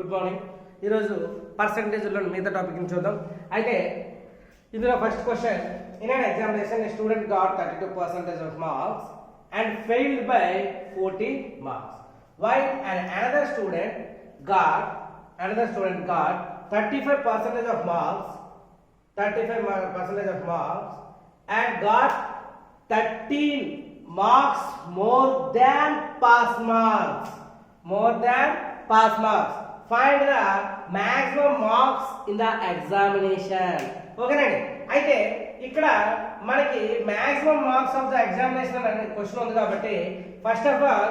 Good morning. ఈరోజు పర్సంటేజ్లో మిగతా టాపిక్ని చూద్దాం. అయితే ఇందులో first question, in an examination A student got 32% of marks and failed by 40 marks, while another student got 35% of marks and got 13 marks more than pass marks. Find the maximum marks in the examination. ఓకేనండి. అయితే ఇక్కడ మనకి maximum marks of the examination అనే question ఉంది కాబట్టి first of all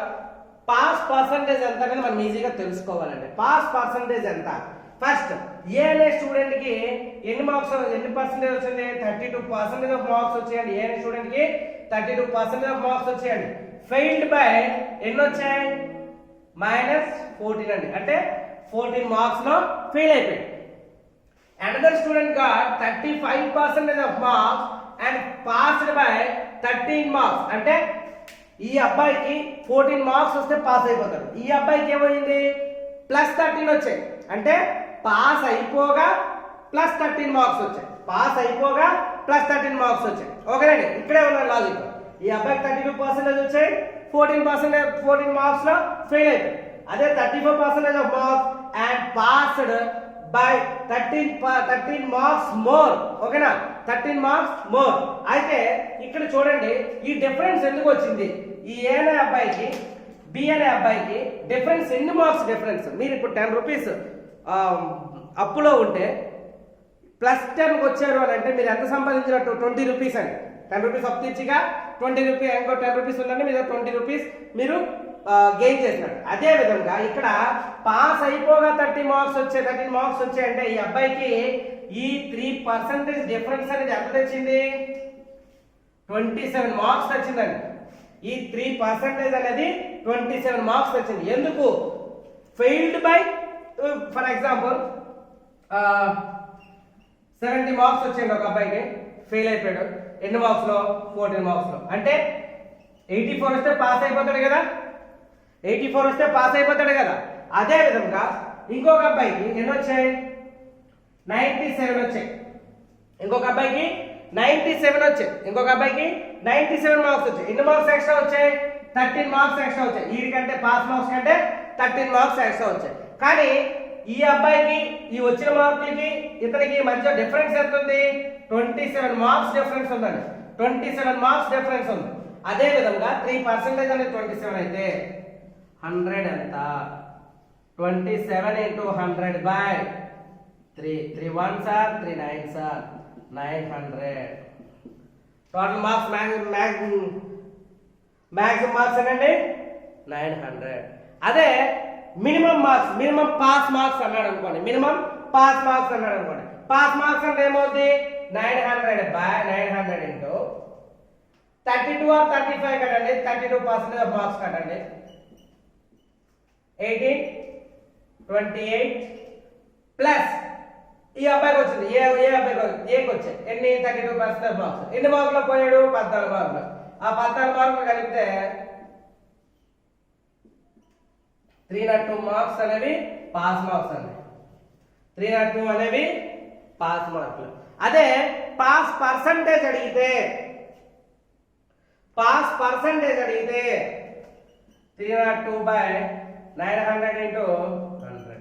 pass percentage ఎంత అనేది మనం ఈజీగా తెలుసుకోవాలండి. పాస్ పర్సంటేజ్ ఎంత? ఫస్ట్ ఏ అనే స్టూడెంట్ కి ఎన్ని పర్సెంటేజ్ వచ్చింది? 32% ఆఫ్ మార్క్స్ వచ్చాయండి. ఏ అనే స్టూడెంట్ కి 32% ఆఫ్ మార్క్స్ వచ్చాయండి. ఫెయిల్డ్ బై ఎన్ని వచ్చాయి? -14 అండి. అంటే 14 మార్క్స్ లో ఫెయిల్ అయిపోయాడు. Another student got 35% of marks and passed by 13 marks. అంటే ఈ అబ్బాయికి 14 మార్క్స్ వస్తే పాస్ అయిపోతాడు. ఈ అబ్బాయికి ఏమైంది? +13 వచ్చాయి. అంటే పాస్ అయిపోగా +13 మార్క్స్ వచ్చాయి. ఓకేనండి. ఇక్కడే ఉన్న లాజిక్. ఈ అబ్బాయికి 32% వచ్చాయి, 14 మార్క్స్ లో ఫెయిల్ అయిపోయాడు. అదే 34% of marks and passed by 13 marks more. ఓకేనా? 13 మార్క్స్ మోర్. అయితే ఇక్కడ చూడండి, ఈ డిఫరెన్స్ ఎందుకు వచ్చింది? ఈ ఏ అనే అబ్బాయికి బి అనే అబ్బాయికి డిఫరెన్స్ ఎన్ని మార్క్స్ డిఫరెన్స్? మీరు ఇప్పుడు 10 రూపీస్ అప్పులో ఉంటే +10కి వచ్చారు అని అంటే మీరు ఎంత సంపాదించినట్టు? 20 రూపీస్ అని. 10 రూపీస్ అప్పు తెచ్చిగా 20 రూపీస్, ఇంకో 10 రూపీస్ ఉందంటే మీరు 20 రూపీస్ మీరు గెయిన్ చేసినట్టు. అదే విధంగా ఇక్కడ పాస్ అయిపోగా 13 మార్క్స్ వచ్చాయంటే ఈ అబ్బాయికి ఈ 3% డిఫరెన్స్ అనేది ఎంత తెచ్చింది? 27 మార్క్స్ వచ్చిందండి. ఈ 3% అనేది 27 మార్క్స్ వచ్చింది. ఎందుకు? Failed by for example 70 marks వచ్చింది ఒక అబ్బాయికి, ఫెయిల్ అయిపోయాడు. ఎన్ని మార్క్స్ లో? 14 మార్క్స్ లో. అంటే 84 వస్తే పాస్ అయిపోతాడు కదా. 84 వస్తే పాస్ అయిపోతాడు కదా. అదే విధంగా ఇంకొక అబ్బాయికి ఎన్ని వచ్చాయి? 97 వచ్చాయి. ఇంకొక అబ్బాయికి 97 వచ్చాయి. ఇంకొక అబ్బాయికి 97 మార్క్స్ వచ్చాయి. ఎన్ని మార్క్స్ ఎక్స్ట్రా వచ్చాయి? 13 మార్క్స్ ఎక్స్ట్రా వచ్చాయి. వీడికంటే పాస్ మార్క్స్ కంటే 13 మార్క్స్ ఎక్స్ట్రా వచ్చాయి. కానీ ఈ అబ్బాయికి ఈ వచ్చిన మార్కులకి ఇతనికి మధ్య డిఫరెన్స్ ఎంత ఉంది? 27 మార్క్స్ డిఫరెన్స్ ఉందండి. 27 మార్క్స్ డిఫరెన్స్ ఉంది. అదే విధంగా 3% అనేది 27 అయితే 100 ఎంత? 27 into 100 by 3. 3 1s are 3 9s are 900. Total marks maximum marks ఏంటండి? 900. అదే మినిమం పాస్ మార్క్స్ అన్నాడు అనుకోండి. పాస్ మార్క్స్ అంటే ఏమవుతుంది? 900 by 900 into 32 or 35 కట్టండి. 32% ఆఫ్ మార్క్స్ కట్టండి. 18 28 ప్లస్ ఈ అబ్బాయికి వచ్చింది. ఏకి వచ్చాయి ఎన్ని? 32% ఆఫ్ మార్క్స్. ఎన్ని మార్కులు పోయాడు? 14 మార్కులు. ఆ 14 మార్కులు కలిపితే 302 మార్క్స్ అనేవి పాస్ మార్క్స్ అండి. 302 అనేవి పాస్ మార్కులు. అదే పాస్ పర్సంటేజ్ అడిగితే 302 by 900 into 100.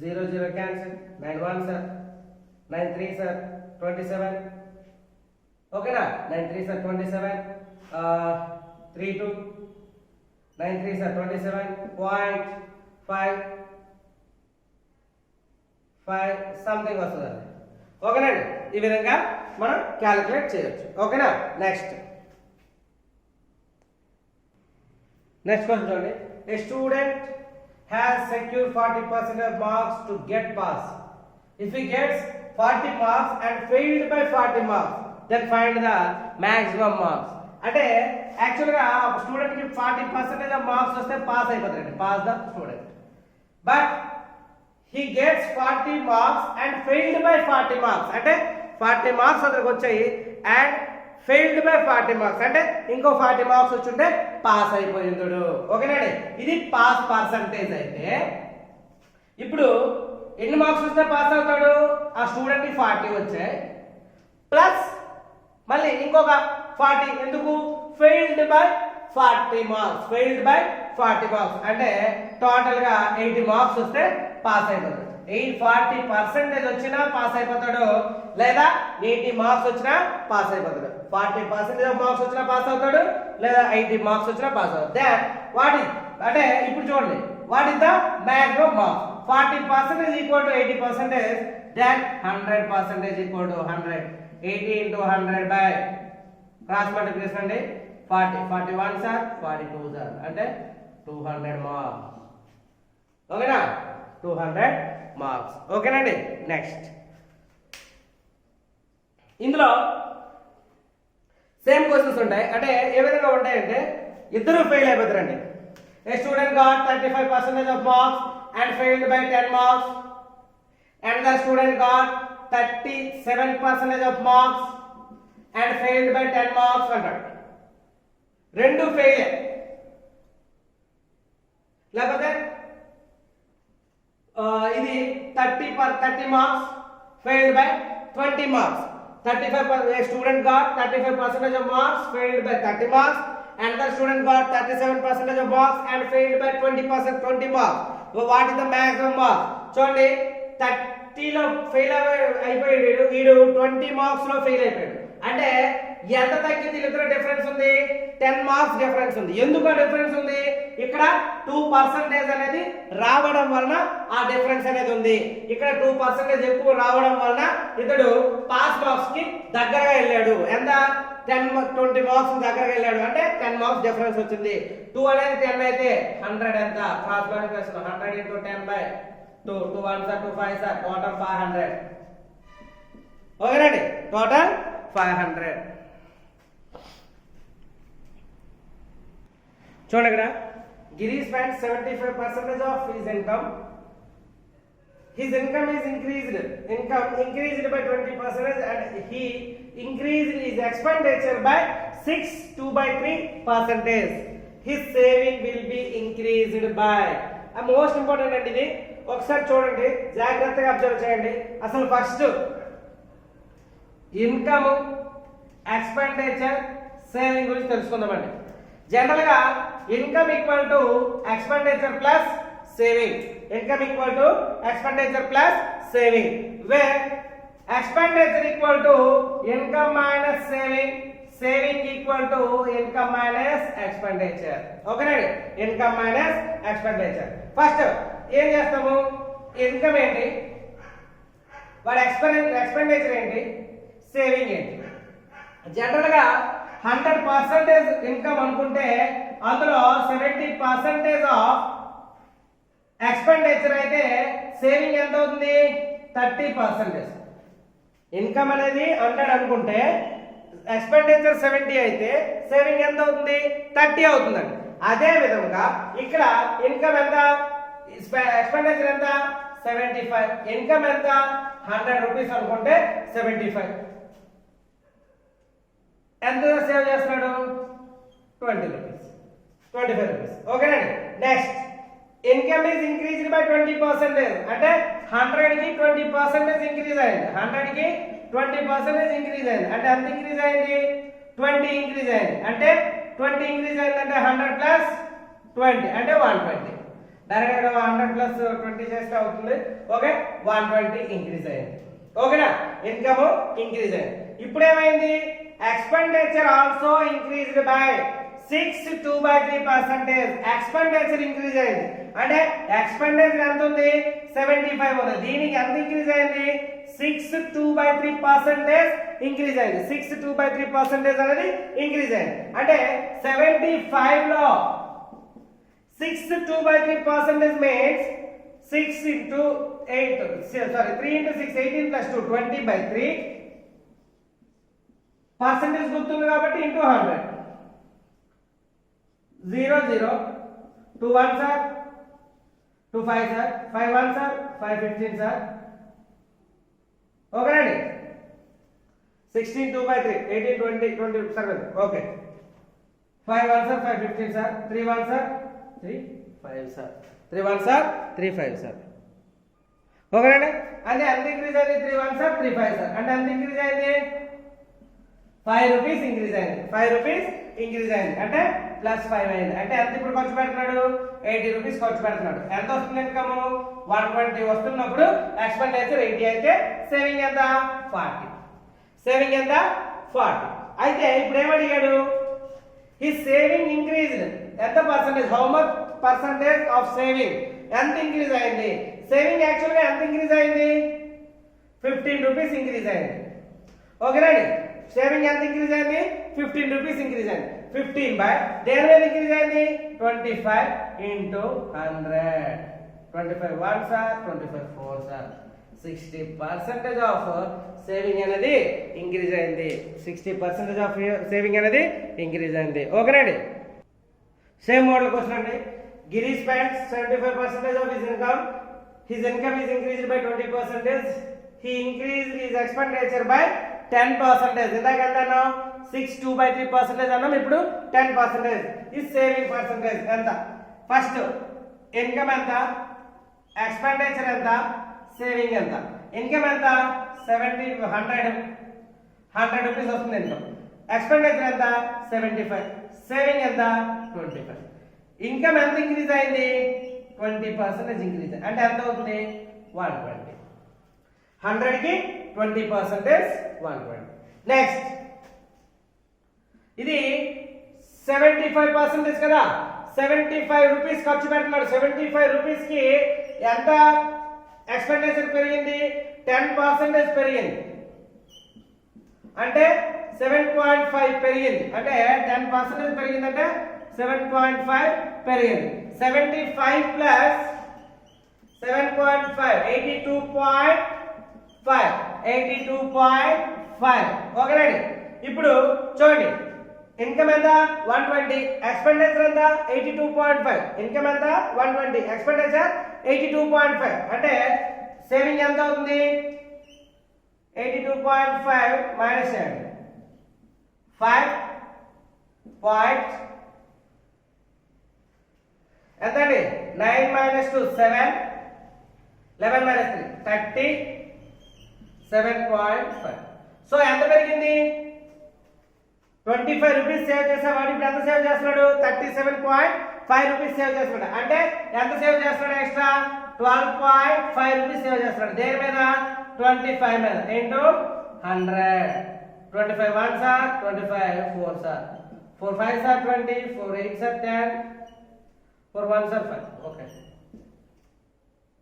0 0 cancel. 9 1s are 9 3s are 27. ఓకేనా? 9 3s are 27. 3 2 9 3s are 27.5 something వస్తుంది. ఓకేనండి. ఈ విధంగా మనం క్యాలిక్యులేట్ చేయొచ్చు. ఓకేనా? నెక్స్ట్ క్వశ్చన్ చూడండి. A student has secured 40% of marks to get pass. If he gets 40 marks and failed by 40 marks, then find the maximum marks. అంటే యాక్చువల్ గా స్టూడెంట్ కి 40% ఆఫ్ మార్క్స్ వస్తే పాస్ అయిపోతాడు. Pass the student. But he gets 40 marks and failed by 40 marks. అంటే 40 marks అతనికి వచ్చాయి and failed by 40 marks అంటే ఇంకో 40 మార్క్స్ వచ్చుంటే పాస్ అయిపోయిందుడు. ఓకేనండి. ఇది పాస్ పర్సంటేజ్ అయితే ఇప్పుడు ఎన్ని మార్క్స్ వస్తే పాస్ అవుతాడు? ఆ స్టూడెంట్ కి 40 వచ్చాయి ప్లస్ మళ్ళీ ఇంకొక 40 ఎందుకు? Failed by 40 marks. Failed by 40 marks అంటే టోటల్ గా 80 మార్క్స్ వస్తే పాస్ అయిపోతాడు. 40% వచ్చినా పాస్ అయిపోతాడు, లేదా 80 మార్క్స్ వచ్చినా పాస్ అయిపోతాడు. 40% ఆఫ్ మార్క్స్ వచ్చినా పాస్ అవుతాడు, లేదా 80 మార్క్స్ వచ్చినా పాస్ అవుతాడు. దెన్ వాట్ ఇస్ అంటే ఇప్పుడు చూడండి, what is the maximum marks? 40% is equal to 80%, then 100% is equal to 100. 80 into 100 by cross multiplication అండి. 41 సార్ 42 సార్ అంటే 200 మార్క్స్. ఓకేనా? 200 మార్క్స్. ఓకేనండి. నెక్స్ట్ ఇందులో సేమ్ క్వశ్చన్స్ ఉంటాయి. అంటే ఏ విధంగా ఉంటాయంటే ఇద్దరు ఫెయిల్ అయిపోతారండి. A student got 35% of marks and failed by 10 marks, and the student got 37% of marks and failed by 10 marks అంటాడు. రెండు ఫెయిల్. లేకపోతే ఇది 30 marks failed by 20 marks. 35% a student got 35% of marks failed by 30 marks, and the student got 37% of marks and failed by 20 marks. What is the maximum marks? చూడండి, 30 లో fail అయిపోయాడు వీడు, 20 marks లో fail అయిపోయాడు. అంటే ఎంత తగ్గింది? ఇద్దరు డిఫరెన్స్ ఉంది, 10 మార్క్స్ డిఫరెన్స్ ఉంది. ఎందుకు ఆ డిఫరెన్స్ ఉంది? ఇక్కడ 2% అనేది రావడం వలన ఆ డిఫరెన్స్ అనేది ఉంది. ఇక్కడ 2% ఎక్కువ రావడం వలన ఇతడు పాస్ మార్క్స్ కి దగ్గరగా వెళ్ళాడు. ఎంత? 20 మార్క్స్ దగ్గరగా వెళ్ళాడు. అంటే 10 మార్క్స్ డిఫరెన్స్ వచ్చింది. 2 అనేది 10 అయితే 100 ఎంత? Cross multiplication 100 into 10 by 2. 2 1 sir 2 5 sir total 500. ఓకేనండి, టోటల్ 500. చూడండి ఇక్కడ, గిరి spent 75% of his income. His income is increased by 20%, and he increased his expenditure by 2/3%. His saving will be increased by. Most important అండి ఇది. ఒకసారి చూడండి, జాగ్రత్తగా observe చేయండి. అసలు ఫస్ట్ ఇన్కమ్, ఎక్స్పెండిచర్, సేవింగ్ గురించి తెలుసుకుందామండి. జనరల్ గా income equal to expenditure plus saving. Income equal to expenditure plus saving, where expenditure equal to income minus saving equal to income minus expenditure. Okay, income minus expenditure. First ఏం చేస్తాము? Income ఏంటి, వాడి expenditure ఏంటి, saving ఏంటి. General గా 100% income అనుకుంటే అందులో 70% of expenditure అయితే సేవింగ్ ఎంత అవుతుంది? 30%. ఇన్కమ్ అనేది 100 అనుకుంటే ఎక్స్పెండిచర్ 70 అయితే సేవింగ్ ఎంత అవుతుంది? 30 అవుతుందండి. అదే విధంగా ఇక్కడ ఇన్కమ్ ఎంత, ఎక్స్పెండిచర్ ఎంత? 75. ఇన్కమ్ ఎంత? 100 రూపీస్ అనుకుంటే 75. ఎంత సేవ్ చేస్తున్నాడు? 20 రూపీస్, 25 రూపీస్. ఓకేనండి. Next, income is increased by 20%. అంటే 100 కి 20% ఇంక్రీజ్ అయింది. 100 కి 20% ఇంక్రీజ్ అయింది. అంటే ఎంత ఇంక్రీజ్ అయింది? 20 ఇంక్రీజ్ అయింది. అంటే 20 ఇంక్రీజ్ అయింది అంటే 100 ప్లస్ 20 అంటే 120. డైరెక్ట్ గా 100 ప్లస్ 20 చేస్తే అవుతుంది. ఓకే, 120 ఇంక్రీజ్ అయింది. ఓకేనా? ఇన్కమ్ ఇంక్రీజ్ అయింది. ఇప్పుడు ఏమైంది? Expenditure also increased by 2/3%. Expenditure increase అయింది. అంటే ఎక్స్పెండిచర్ ఎంత ఉంది? 75 ఉంది. దీనికి ఎంత ఇంక్రీజ్ అయింది? 2/3% ఇంక్రీజ్ అయింది. 2/3% అనేది ఇంక్రీజ్ అయింది. అంటే 75 లో 2/3% means 6 into 8 3 into 6 18 plus 2 20/3 percentage గుర్తుంది కాబట్టి into 100. 0 0 2 1 sir 2 5 sir 5 1 sir 5 15 sir. ఓకేనండి. 16 2/3 18 20 27. Okay, 5 1 sir 5 15 sir 3 1 sir 3 5 sir 3 1 sir 3 5 sir. ఓకేనండి. అంటే ఎంత ఇంక్రీజ్ అయింది? 3 1s are 3 5s are. అంటే ఎంత ఇంక్రీజ్ అయింది? 5 రూపీస్ ఇంక్రీజ్ అయింది. 5 రూపీస్ ఇంక్రీజ్ అయింది అంటే +5 అయింది. అంటే ఎంత ఇప్పుడు ఖర్చు పెడుతున్నాడు? 80 రూపీస్ ఖర్చు పెడుతున్నాడు. ఎంత వస్తుంది ఇన్కమ్? 120 వస్తున్నప్పుడు ఎక్స్పెండిచర్ 80 అయితే సేవింగ్ ఎంత? 40. సేవింగ్ ఎంత? 40. అయితే ఇప్పుడు ఏమడిగాడు? His saving increased. ఎంత percentage? How much percentage of saving? ఎంత ఇంక్రీజ్ అయింది? సేవింగ్ యాక్చువల్ గా ఎంత ఇంక్రీజ్ అయింది? 15 రూపీస్ ఇంక్రీజ్ అయింది. ఓకేనండి. సేవింగ్ ఎంత ఇంక్రీజ్ అయింది? 15 రూపీస్ ఇంక్రీజ్ అయింది. 15 బై దేని మీద ఇంక్రీజ్ అయింది? 25 into 100. 25 1s are 25 4s are. 60% of saving అనేది ఇంక్రీజ్ అయింది. 60% ఆఫ్ సేవింగ్ అనేది ఇంక్రీజ్ అయింది. ఓకేనండి. సేమ్ మోడల్ క్వశ్చన్ అండి. గిరి spends 75% of his income. His income is increased by 20%. He increased his expenditure by 10%. ఇందాక ఎంత అన్నాం? 6 2/3% అన్నాం. ఇప్పుడు 10%. ఈ సేవింగ్ పర్సెంటేజ్ ఎంత? ఫస్ట్ ఇన్కమ్ ఎంత, ఎక్స్పెండిచర్ ఎంత, సేవింగ్ ఎంత? ఇన్కమ్ ఎంత? 100 రూపీస్ వస్తుంది ఇన్కమ్. ఎక్స్పెండిచర్ ఎంత? 75. సేవింగ్ ఎంత? 25. ఇన్కమ్ ఎంత ఇంక్రీజ్ అయింది? 20% ఇంక్రీజ్. అంటే ఎంత అవుతుంది? 120. 100 కి 20% 120. నెక్స్ట్ ఇది 75% కదా. 75 రూపీస్ ఖర్చు పెడుతున్నాడు. 75 రూపీస్ కి ఎంత ఎక్స్పెండిచర్ పెరిగింది? 10% పెరిగింది. అంటే 7.5 పెరిగింది. అంటే 10% పెరిగిందంటే 7.5 పెరిగింది. 75 ప్లస్ 7.5 82.5. 82.5. ఓకేనండి. ఇప్పుడు చూడండి, ఇన్కమ్ ఎంత? 120. ఎక్స్పెండిచర్ ఎంత? 82.5. ఇన్కమ్ ఎంత? 120. ఎక్స్పెండిచర్ 82.5. అంటే సేవింగ్ ఎంత అవుతుంది? 82.5 మైనస్ చేయండి. 5 పాయింట్ ఎంత అండి? 9 - 2 7. 11 - 3 37.5. సో ఎంత పెరిగింది? 25 రూపీస్ సేవ్ చేసేవాడు ఇప్పుడు ఎంత సేవ్ చేస్తున్నాడు? 37.5 రూపీస్ సేవ్ చేస్తున్నాడు. అంటే ఎంత సేవ్ చేస్తున్నాడు? ఎక్స్ట్రా 12.5 రూపీస్ సేవ్ చేస్తున్నాడు. దేని మీద? 25 మీద. Into 100. 25 1s are 25 4s are 4 5s are 20 4 8s are 10 4 1s are 5. Okay.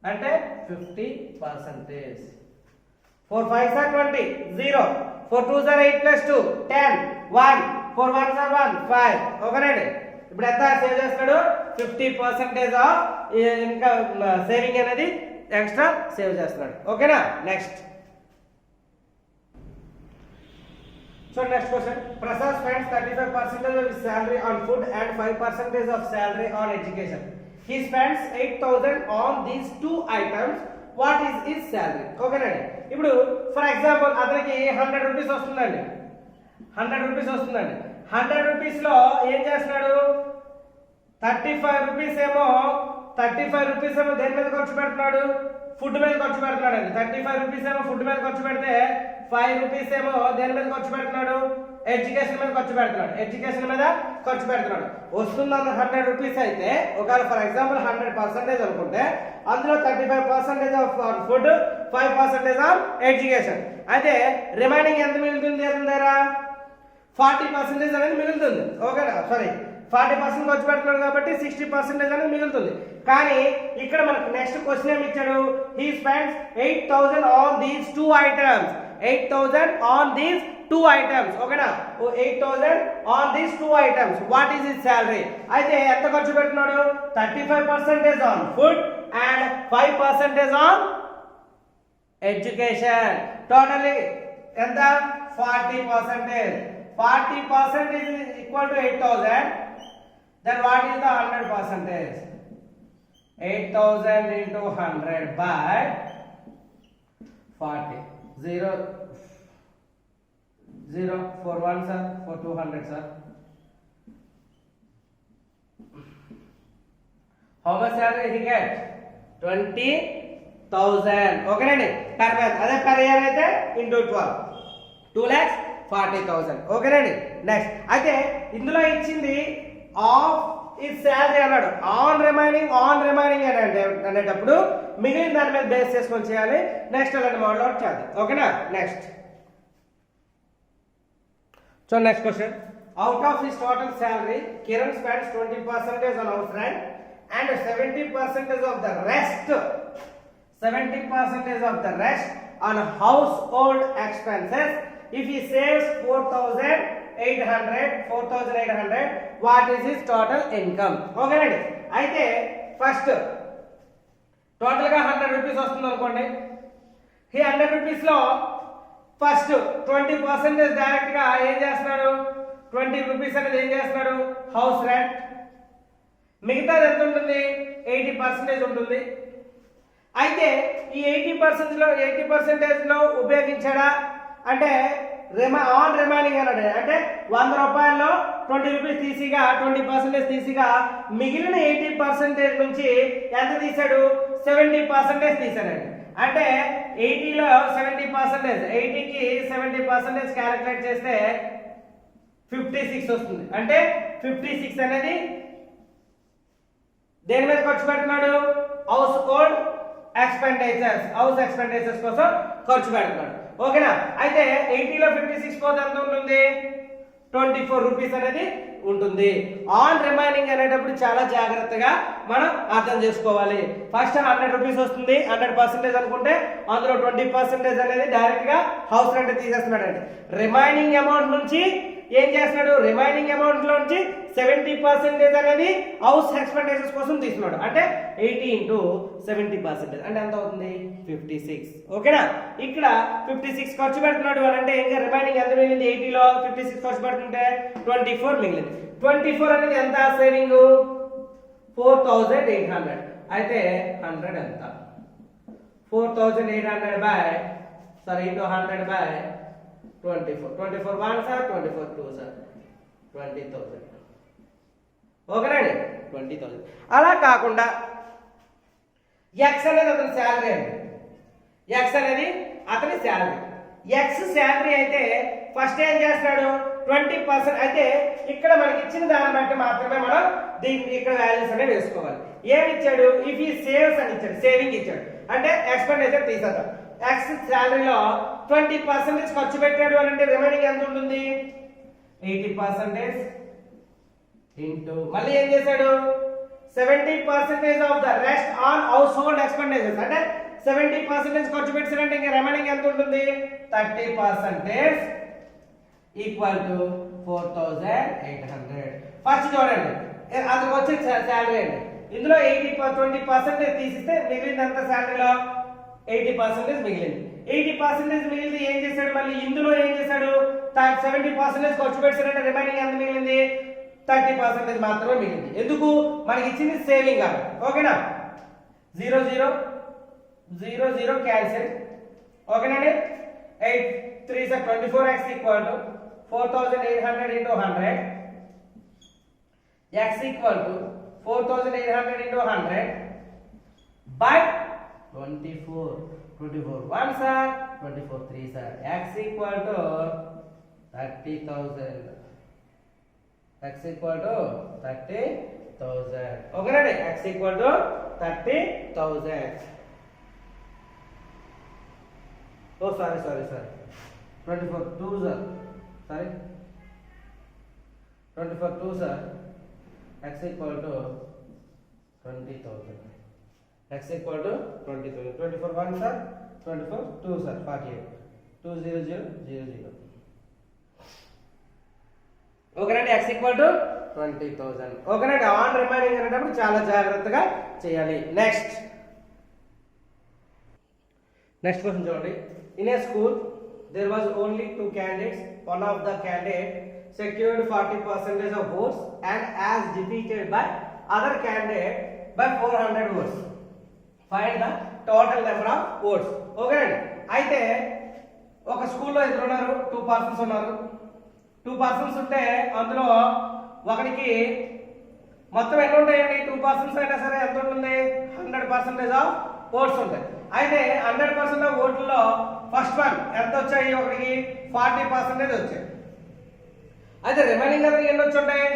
అంటే 50%. 4 5s are 20 0 4 2s are 8 plus 2 10 1 4 1s are 1 5. ఓకేనండి. ఇప్పుడు ఎంత సేవ్ చేస్తాడు? 50% ఆఫ్ ఇన్కమ్ సేవింగ్ అనేది ఎక్స్ట్రా సేవ్ చేస్తున్నాడు. ఓకేనా? Next so next question. Prasad spends 35% of his salary on food and 5% of salary on education. He spends 8,000 on these two items. What is his salary? ఓకేనండి. ఇప్పుడు for example అతనికి 100 rupees వస్తుందండి. 100 rupees వస్తుందండి. 100 rupees లో ఏం చేస్తున్నాడు? 35 రూపీస్ ఏమో దేని మీద ఖర్చు పెడుతున్నాడు? ఫుడ్ మీద ఖర్చు పెడుతున్నాడు అండి. 35 రూపీస్ ఏమో ఫుడ్ మీద ఖర్చు పెడితే 5 రూపీస్ ఏమో దేని మీద ఖర్చు పెడుతున్నాడు? ఎడ్యుకేషన్ మీద ఖర్చు పెడుతున్నాడు. ఎడ్యుకేషన్ మీద ఖర్చు పెడుతున్నాడు. వస్తుందన్న 100 రూపీస్ అయితే ఒకవేళ ఫర్ ఎగ్జాంపుల్ 100% అనుకుంటే అందులో 35% ఆఫ్ ఫుడ్ 5% ఆఫ్ ఎడ్యుకేషన్. అయితే రిమైనింగ్ ఎంత మిగులుతుంది? అతని దగ్గర 40% అనేది మిగులుతుంది. ఓకేనా? సారీ 40% ఖర్చు పెడుతున్నాడు కాబట్టి 60% అనేది మిగులుతుంది. కానీ ఇక్కడ మనకు నెక్స్ట్ క్వశ్చన్ ఏమి ఇచ్చాడు? He spends 8,000 on these two items. 8,000 on these two items. ఓకేనా? 8,000 on these two items. What is his salary? అయితే ఎంత ఖర్చు పెడుతున్నాడు? 35% on food and 5% on education. Totally ఎంత? 40%. 40% is equal to 8,000. Then what is the 100%? 8,000 into 100 by 40. 0 0 4 1s are 4 200s are. How much salary he get? 20 40,000 ఓకేనండి per month. అదే per year అయితే into 12 2,40,000 ఓకేనండి. Next అయితే ఇందులో ఇచ్చింది ఆఫ్ ఈ salary అన్నాడు. ఆన్ రిమైనింగ్ అనేటప్పుడు మిగిలిన దాని మీద బేస్ చేసుకొని చేయాలి. నెక్స్ట్ అలాంటి మోడల్ అవుట్ చేద్దాం ఓకేనా. Next so next question, out of his total salary Kiran spends 20% on house rent and 70% of the rest on household expenses. If he saves 4,800 what is his total income? ఓకేనండి. అయితే first total గా 100 rupees వస్తుంది అనుకోండి. ఈ 100 rupees లో first 20% direct గా ఏం చేస్తున్నాడు, 20 రూపీస్ అనేది ఏం చేస్తున్నాడు హౌస్ రెంట్. మిగతాది ఎంత ఉంటుంది, 80% ఉంటుంది. అయితే ఈ 80% లో ఉపయోగించాడా అంటే ఆన్ రిమైనింగ్ అన్నాడు. అంటే 100 రూపాయల్లో 20 రూపీస్ తీసిగా 20% తీసిగా మిగిలిన 80% నుంచి ఎంత తీసాడు, 70% తీసాడండి. అంటే 80లో 70%, 80కి 70% క్యాలిక్యులేట్ చేస్తే 56 వస్తుంది. అంటే 56 అనేది దేని మీద ఖర్చు పెడుతున్నాడు, హౌస్ ఎక్స్పెండిచర్స్ కోసం ఖర్చు పెడుతున్నాడు ఓకేనా. అయితే 80లో 56 పోతే ఎంత ఉంటుంది, 24 రూపీస్ అనేది ఉంటుంది. ఆన్ రిమైనింగ్ అనేటప్పుడు చాలా జాగ్రత్తగా మనం అర్థం చేసుకోవాలి. ఫస్ట్ 100 రూపీస్ వస్తుంది, 100% అనుకుంటే అందులో 20% అనేది డైరెక్ట్ గా హౌస్ రెంట్ తీసేస్తున్నాడు అండి. రిమైనింగ్ అమౌంట్ నుంచి ఏం చేస్తున్నాడు, రిమైనింగ్ అమౌంట్ లో నుంచి 70% అనేది హౌస్ ఎక్స్పెండిచర్స్ కోసం తీసుకున్నాడు. అంటే 80 into 70% అంటే ఎంత అవుతుంది, 56 ఓకేనా. ఇక్కడ 56 ఖర్చు పెడుతున్నాడు అని అంటే ఇంకా రిమైనింగ్ ఎంత మిగిలింది, 80లో 56 ఖర్చు పెడుతుంటే 24 మిగిలింది. 24 అనేది ఎంత సేవింగ్, 4,800. అయితే 100 ఎంత, 4,800 by into 100 by 24. 24 1 sir, 24 2 sir, 20,000 ఓకేనండి. 20,000. అలా కాకుండా ఎక్స్ అనేది అతని శాలరీ అండి. ఎక్స్ అనేది అతని శాలరీ. ఎక్స్ శాలరీ అయితే ఫస్ట్ ఏం చేస్తాడు, 20%. అయితే ఇక్కడ మనకి ఇచ్చిన దాన్ని బట్టి మాత్రమే మనం దీనికి ఇక్కడ వాల్యూస్ అనేవి వేసుకోవాలి. ఏమి ఇచ్చాడు, ఇఫ్ ఈ సేవ్స్ అని ఇచ్చాడు, సేవింగ్ ఇచ్చాడు. అంటే ఎక్స్పెండిచర్ తీసేద్దాం. ఎక్స్ శాలరీలో 20% ఖర్చు పెట్టాడు అని అంటే రిమైనింగ్ ఎంత ఉంటుంది, 80% ఇంటూ మళ్ళీ ఏం చేశాడు, 70% of the rest on house hold expenditures. అంటే 70% ఖర్చు పెట్టాడంటే ఇంకా రిమైనింగ్ ఎంత ఉంటుంది, 30% ఈక్వల్ టు 4,800. ఫస్ట్ చూడండి అతనికి వచ్చే శాలరీ అండి. ఇందులో 20% తీసిస్తే మిగిలినంత శాలరీలో 80% మిగిలింది. 80% మిగిలింది ఏం చేశాడు, మళ్ళీ ఇందులో ఏం చేశాడు, 70% ఖర్చు పెట్టాడంటే రిమైనింగ్ ఎంత మిగిలింది, 30% మాత్రమే మిగిలింది. ఎందుకు, మనకి ఇచ్చింది సేవింగ్ కాదు ఓకేనా. 0 0 0 0 క్యాన్సిల్ ఓకేనండి. 8 3 24x equal to 4,800 into 100. X equal to 4,800 into 100 by 24. 24 1 sir, 24 3 sir. X equal to 30,000. X equal to 30,000. Okay, ready? X equal to 30,000. Oh, sorry. 24 2 sir. Sorry. 24 2 sir. X equal to 20,000. X equal to 20,000. 24 1 sir. 24 2 sir. 48. 20000. ఓకేనండి. x equal to 20,000. ఓకేనండి. On remaining అనేటప్పుడు చాలా జాగ్రత్తగా చేయాలి. Next question చూడండి. In a school there was only 2 candidates. One of the candidate secured 40% of votes and as defeated by other candidate by 400 votes. Find the total number of votes. ఓకేనండి. అయితే ఒక స్కూల్లో ఇద్దరు ఉన్నారు, 2 persons ఉన్నారు. 2 persons ఉంటే అందులో ఒకరికి మొత్తం ఎన్ని ఉంటాయండి, 2 persons అయినా సరే ఎంత ఉంటుంది, 100% ఆఫ్ ఓట్స్ ఉంటాయి. అయితే 100% ఆఫ్ ఓట్లలో ఫస్ట్ వన్ ఎంత వచ్చాయి? ఒకటికి 40% వచ్చాయి. అయితే రిమైనింగ్ అందరికి ఎన్ని వచ్చి ఉంటాయి?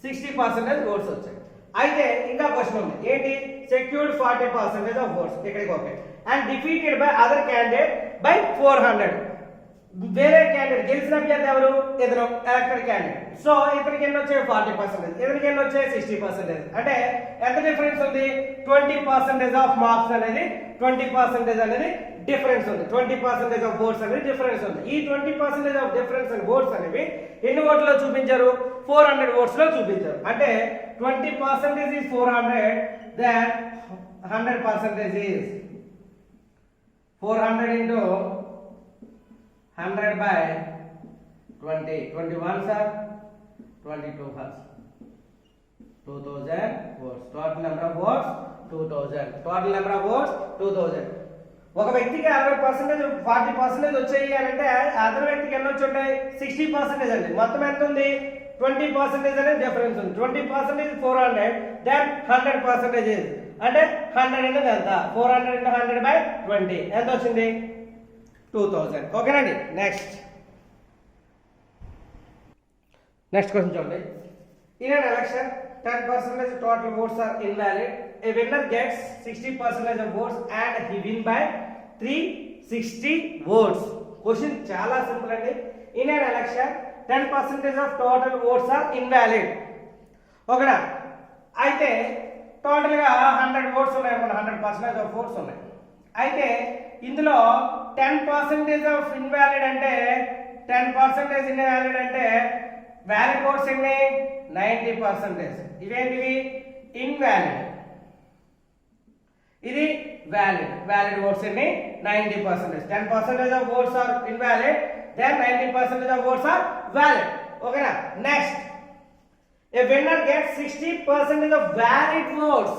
60% ఓట్స్ వచ్చాయి. అయితే ఇంకా క్వశ్చన్ ఉంది ఏంటి? సెక్యూర్డ్ 40% ఆఫ్ ఓట్స్, ఇక్కడికి okay. And defeated by other candidate by 400. వేరే క్యాండిడేట్ గెలిచిన అభ్యర్థి ఎవరు? ఇతను ఎలక్టెడ్ క్యాండిడేట్. సో ఇతనికి ఎన్ని వచ్చాయి? 40%, ఇతనికి ఎన్ని వచ్చాయి? 60%. అంటే ఎంత డిఫరెన్స్ ఉంది? 20% ఆఫ్ మార్క్స్ అనేది 20% అనేది డిఫరెన్స్ ఉంది. 20% ఆఫ్ ఓట్స్ అనేది డిఫరెన్స్ ఉంది. ఈ 20% ఆఫ్ డిఫరెన్స్ అండ్ ఓట్స్ అనేవి ఎన్ని ఓట్లలో చూపించారు? 400 ఓట్స్ లో చూపించారు. అంటే 20% is 400, then 100% is 400 into 100 by 20. 21 sir, 22 first. 2000 votes. Total number of votes 2000. Total number of votes 2000. ఒక వ్యక్తికి 60%, 40% వచ్చాయి అని అంటే అదర్ వ్యక్తికి ఎన్ని వచ్చి ఉంటాయి? 60% అండి. మొత్తం ఎంత ఉంది? 20% అనేది డిఫరెన్స్ ఉంది. 20% 400, దెన్ 100% అంటే 100 అనేది ఎంత? 400 into 100 by 20 ఎంత వచ్చింది? 2000. ఓకేనండి. నెక్స్ట్ క్వశ్చన్ చూడండి. In an election 10% total votes are invalid. A winner gets 60% of votes and he win by 360 votes. Question చాలా సింపుల్ అండి. In an election 10% of total votes are invalid. ఓకేనా? అయితే total గా 100 oats ఉన్నాయి అనుకోండి. 100% of votes ఉన్నాయి. అయితే ఇందులో 10% ఆఫ్ ఇన్వాలిడ్ అంటే 10% ఇన్వాలిడ్ అంటే వ్యాలిడ్ ఓట్స్ ఎన్ని? 90%. ఇవేంటివి? ఇన్వాలిడ్. ఇది వ్యాలిడ్ ఓట్స్ ఎన్ని? 90%. 10% of votes are invalid, then 90% of votes are valid. Okay na? Next, a winner gets 60% of valid votes.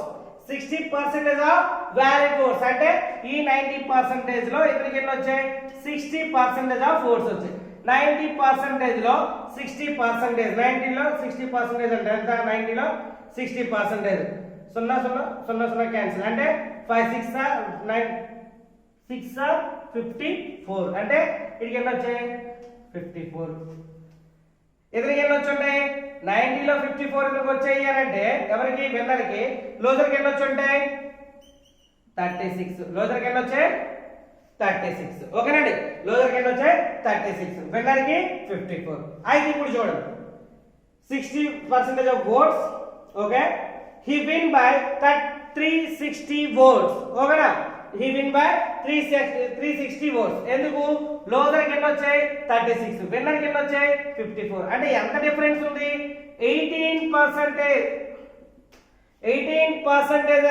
60% of valid votes అంటే ఈ 90% లో ఇతనికి ఎన్ని వచ్చాయి? 60% of votes వచ్చాయి. 90% లో 60%, 90 లో 60% అంటే ఎంత? 90 లో 60%. 0 క్యాన్సిల్ అంటే 5 6 are 9 6 are 54 అంటే ఇదికి ఎన్ని వచ్చాయి? 54. ఇతనికి ఎన్ని వచ్చుంటాయి? 90 లో 54 ఎందుకు వచ్చాయి అని అంటే ఎవరికి? విన్నర్కి. లోజర్కి ఎన్ని వచ్చుంటాయి? 36. లోజర్కి ఎన్ని వచ్చాయి? 36. ఓకేనండి. లోజర్కి ఎన్ని వచ్చాయి? 36. విన్నర్కి 54. అయితే ఇప్పుడు చూడండి, 60% of votes. Okay, he win by 360 votes. ఓకేనా? he win by 360 votes. ఎందుకు? లోజర్కి ఎన్ని వచ్చాయి? 36. విన్నర్కి ఎన్ని వచ్చాయి? 54. అంటే ఎంత డిఫరెన్స్ ఉంది? 18%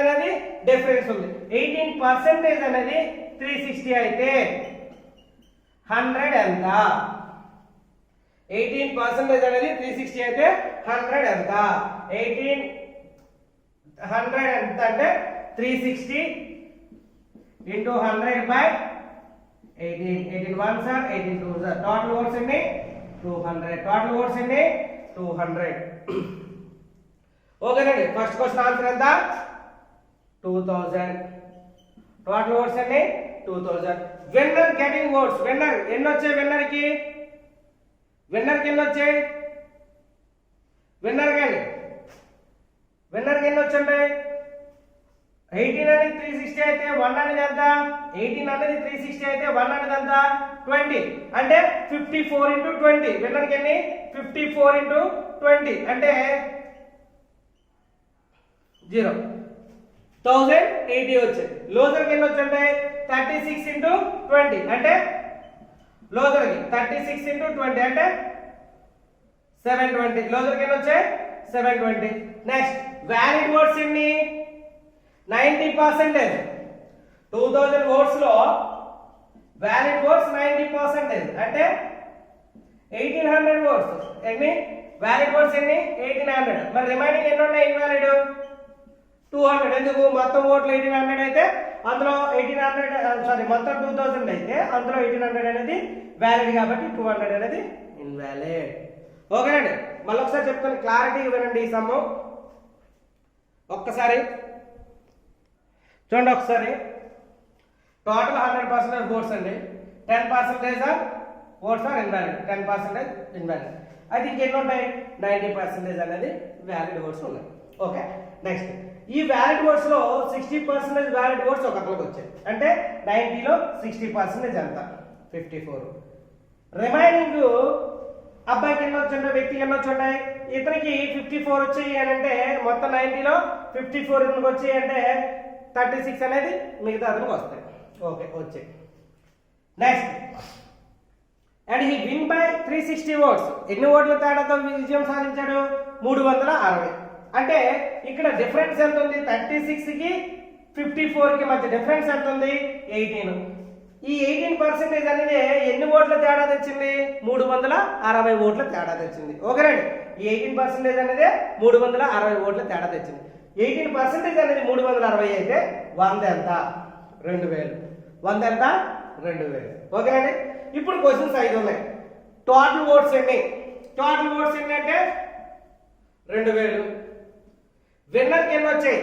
అనేది డిఫరెన్స్ ఉంది. 18% అనేది 360 అయితే 100 ఎంత? 18% అనేది 360 అయితే 100 ఎంత? 100 ఎంత అంటే 360 into 100 by 18. 18 ones are 18 twos are. Total votes ఎన్ని? 200. Total votes ఎన్ని? 200. ఓకేనండి. ఫస్ట్ క్వశ్చన్ ఆన్సర్ ఎంత? 2000. టోటల్ ఓట్స్ ఎన్ని? 2000. Winner getting oats. విన్నర్ ఎన్ని వచ్చాయి? విన్నర్కి ఎన్ని వచ్చాయి? విన్నర్కి ఎన్ని వచ్చాయి? 18 అనేది 360 అయితే 1 అనేది ఎంత? 18 అనేది 360 అయితే 1 అనేది ఎంత? 20. అంటే 54 into 20. విన్నర్కి ఎన్ని? 54 into 20 అంటే 0. 1080 వచ్చాయి. లోజర్కి ఎన్ని వచ్చాయి? 36 into 20 అంటే లోజర్కి 36 into 20 అంటే 720. లోజర్కి ఎన్ని వచ్చాయి? 720. నెక్స్ట్ వ్యాలిడ్ ఓట్స్ ఎన్ని? 90%. 2000 ఓట్స్ లో వ్యాలిడ్ ఓట్స్ 90% అంటే 1800 ఓట్స్. ఎన్ని వ్యాలిడ్ ఓట్స్ ఎన్ని? 1800. మరి రిమైనింగ్ ఎన్ని ఉన్నాయి? ఇన్వాలిడ్ 200. ఎందుకు? మొత్తం ఓట్లు 1800 అయితే అందులో 1800 మొత్తం 2000 అయితే అందులో 1800 అనేది వ్యాలిడ్ కాబట్టి 200 అనేది ఇన్వాలిడ్. ఓకేనండి. మళ్ళీ ఒకసారి చెప్తాను, క్లారిటీ వినండి. ఈ సమ్ము ఒక్కసారి చూడండి ఒకసారి, టోటల్ 100% ఓట్స్ అండి, 10% are votes are invalid, 10% invalid. అయితే ఇంకెన్ని ఉంటాయి, 90% అనేది వ్యాలిడ్ ఓట్స్ ఉన్నాయి. ఓకే, నెక్స్ట్ ఈ వ్యాలిడ్ ఓట్స్ లో 60% వ్యాలిడ్ ఓట్స్ ఒక అతనికి వచ్చాయి. అంటే 90లో 60% ఎంత, 54. రిమైనింగ్ అబ్బాయికి ఎన్ని వచ్చుంటాయి, వ్యక్తికి ఎన్ని వచ్చుంటాయి, ఇతనికి 54 వచ్చాయి అని అంటే మొత్తం 90లో 54 ఇతనికి వచ్చాయి అంటే 36 అనేది మిగతా అతనికి వస్తాయి. ఓకే, వచ్చాయి. Next, and he win by 360 votes. ఎన్ని ఓట్ల తేడాతో విజయం సాధించాడు, 360. అంటే ఇక్కడ డిఫరెన్స్ ఎంత ఉంది, 36కి 54కి మధ్య డిఫరెన్స్ ఎంత ఉంది, 18. ఈ 18% అనేది ఎన్ని ఓట్ల తేడా తెచ్చింది, 360 ఓట్ల తేడా తెచ్చింది. ఓకేనండి, ఈ 18% అనేది 360 ఓట్ల తేడా తెచ్చింది. 18% అనేది 360 అయితే 100 ఎంత, 2000. 100 ఎంత, 2000. ఓకేనండి. ఇప్పుడు క్వశ్చన్స్ 5 ఉన్నాయి. టోటల్ ఓట్స్ ఎన్ని, టోటల్ ఓట్స్ ఎన్ని అంటే 2000. విన్నర్కి ఎన్ని వచ్చాయి,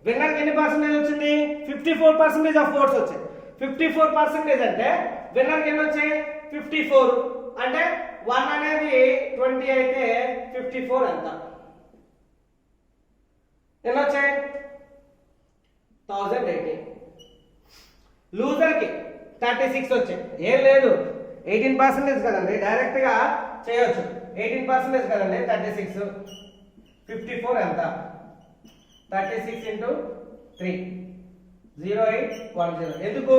విన్నర్కి ఎన్ని పర్సెంటేజ్ వచ్చింది, 54% ఆఫ్ ఓట్స్ వచ్చాయి. 54% అంటే విన్నర్కి ఎన్ని వచ్చాయి, 54. అంటే 1 అనేది 20 అయితే 54 ఎంత, ఎన్ని వచ్చాయి, 1018. లూజర్కి 36 వచ్చాయి. ఏం లేదు, 18% కదండి, డైరెక్ట్ గా చేయొచ్చు. 18% కదండి, 36. 54 ఎంత, 36 into 3, 0810. ఎందుకు,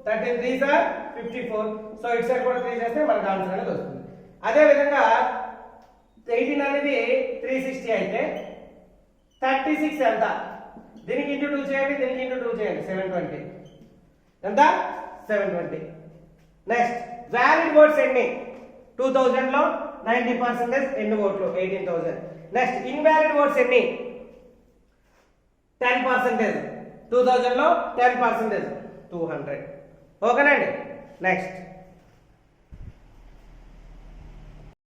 13 3s are 54. సో ఇటు సైడ్ కూడా 3 చేస్తే మనకు ఆన్సర్ అనేది వస్తుంది. అదే విధంగా 18 అనేది 360 అయితే 36 ఎంత, దీనికి ఇంటూ 2 చేయండి, దీనికి ఇంటూ 2 చేయండి, 720. ఎంత, 720. నెక్స్ట్, వ్యాలిడ్ ఓట్స్ ఎన్ని, 2000 లో 90% ఎన్ని ఓట్లు, 18,000. నెక్స్ట్, ఇన్వాలిడ్ ఓట్స్ ఎన్ని, 10%. 2000 లో 10% 200. ఓకేనండి. నెక్స్ట్,